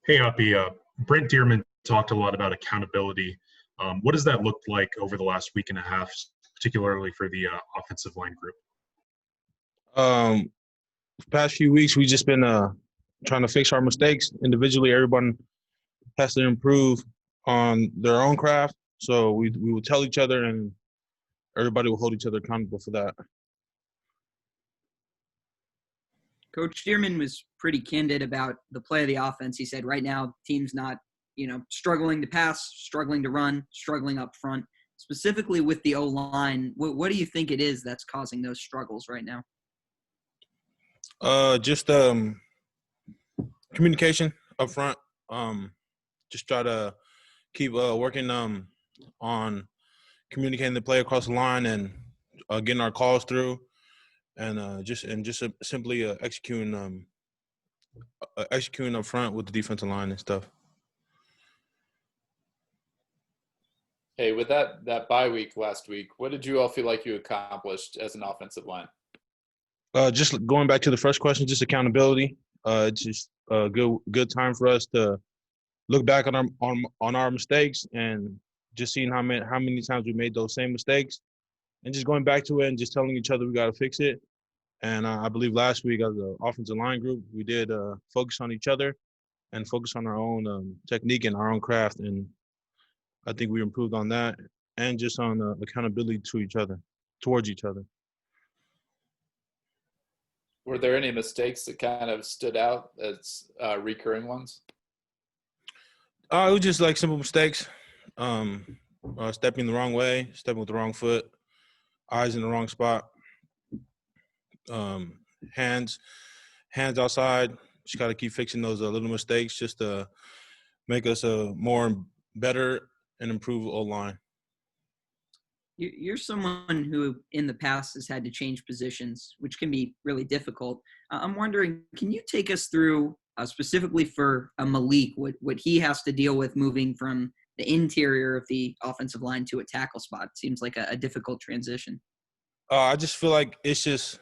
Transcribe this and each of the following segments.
Hey, Uppy. Brent Dearman talked a lot about accountability. What does that look like over the last week and a half, particularly for the offensive line group? Um, Past few weeks, we just been trying to fix our mistakes individually. Everyone has to improve on their own craft. So we will tell each other, and everybody will hold each other accountable for that. Coach Stearman was pretty candid about the play of the offense. He said right now, team's not, struggling to pass, struggling to run, struggling up front. Specifically with the O-line, what do you think it is that's causing those struggles right now? Just communication up front. Just try to keep working on communicating the play across the line and getting our calls through, and simply executing up front with the defensive line and stuff. Hey, with that bye week last week, what did you all feel like you accomplished as an offensive line? Just going back to the first question, just accountability. It's just a good time for us to look back on our mistakes and just seeing how many times we made those same mistakes, and just going back to it and just telling each other we got to fix it. And I believe last week as an offensive line group, we did focus on each other and focus on our own technique and our own craft. And I think we improved on that and just on accountability towards each other. Were there any mistakes that kind of stood out as recurring ones? It was just like simple mistakes. Stepping the wrong way, stepping with the wrong foot, eyes in the wrong spot, hands outside. Just got to keep fixing those little mistakes just to make us more better and improve O-line. You're someone who in the past has had to change positions, which can be really difficult. I'm wondering, can you take us through specifically for Malik, what he has to deal with moving from the interior of the offensive line to a tackle spot? Seems like a difficult transition. I just feel like it's just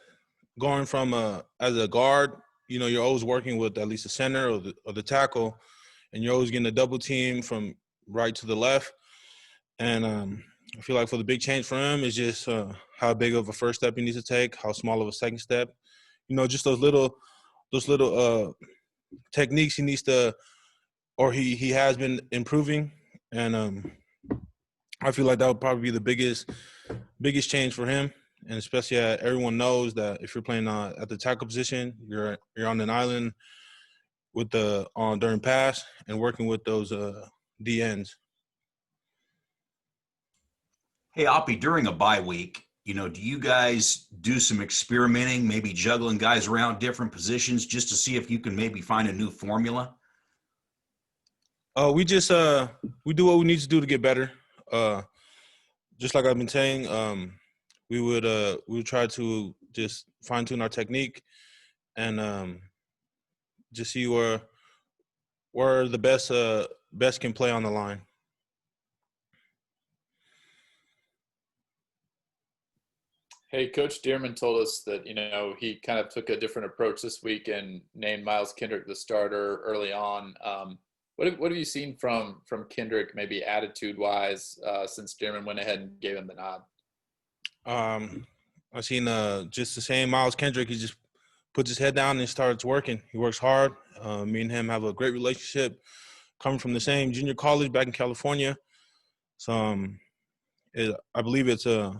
going from as a guard, you're always working with at least the center or the tackle, and you're always getting a double team from right to the left. And I feel like for the big change for him is just how big of a first step he needs to take, how small of a second step. Just those little techniques he needs to, or he has been improving. And I feel like that would probably be the biggest change for him. And especially everyone knows that if you're playing at the tackle position, you're on an island with during pass and working with those D ends. Hey, Oppie, during a bye week, do you guys do some experimenting, maybe juggling guys around different positions just to see if you can maybe find a new formula? We just we do what we need to do to get better. Just like I've been saying, we would try to just fine tune our technique and just see where the best can play on the line. Hey, Coach Dearman told us that, he kind of took a different approach this week and named Miles Kendrick the starter early on. What have you seen from Kendrick, maybe attitude-wise, since Dearman went ahead and gave him the nod? I've seen just the same Miles Kendrick. He just puts his head down and starts working. He works hard. Me and him have a great relationship, coming from the same junior college back in California. So I believe it's an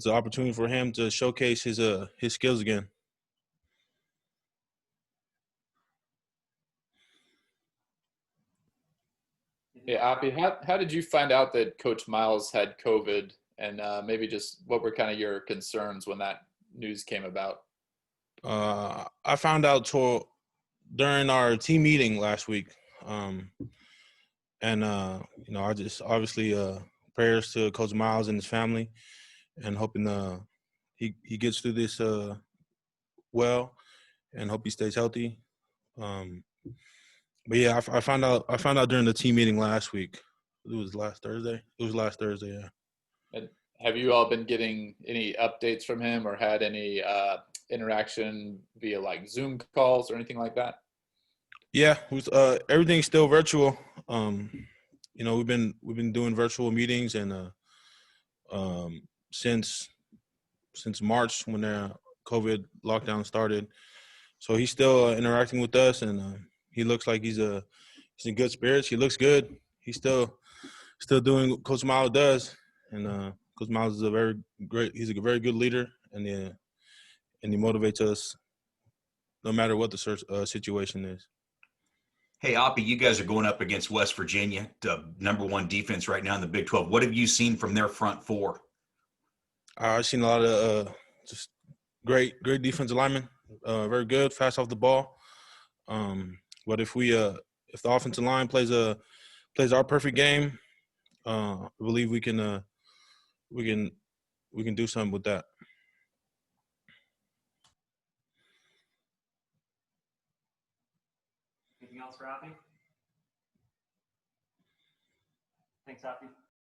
opportunity for him to showcase his skills again. Yeah, Appy, how did you find out that Coach Miles had COVID, and maybe just what were kind of your concerns when that news came about? I found out during our team meeting last week, and I just obviously prayers to Coach Miles and his family, and hoping he gets through this well, and hope he stays healthy. But yeah, I found out during the team meeting last week. It was last Thursday. Yeah. And have you all been getting any updates from him or had any interaction via like Zoom calls or anything like that? Yeah, everything's still virtual. We've been doing virtual meetings and since March when the COVID lockdown started. So he's still interacting with us, and he looks like he's in good spirits. He looks good. He's still doing what Coach Miles does, and Coach Miles is a very great. He's a very good leader, and he motivates us no matter what the situation is. Hey, Oppie, you guys are going up against West Virginia, the #1 defense right now in the Big 12. What have you seen from their front four? I've seen a lot of just great defensive linemen, very good, fast off the ball. But if the offensive line plays our perfect game, I believe we can do something with that. Anything else for Appy? Thanks, Appy.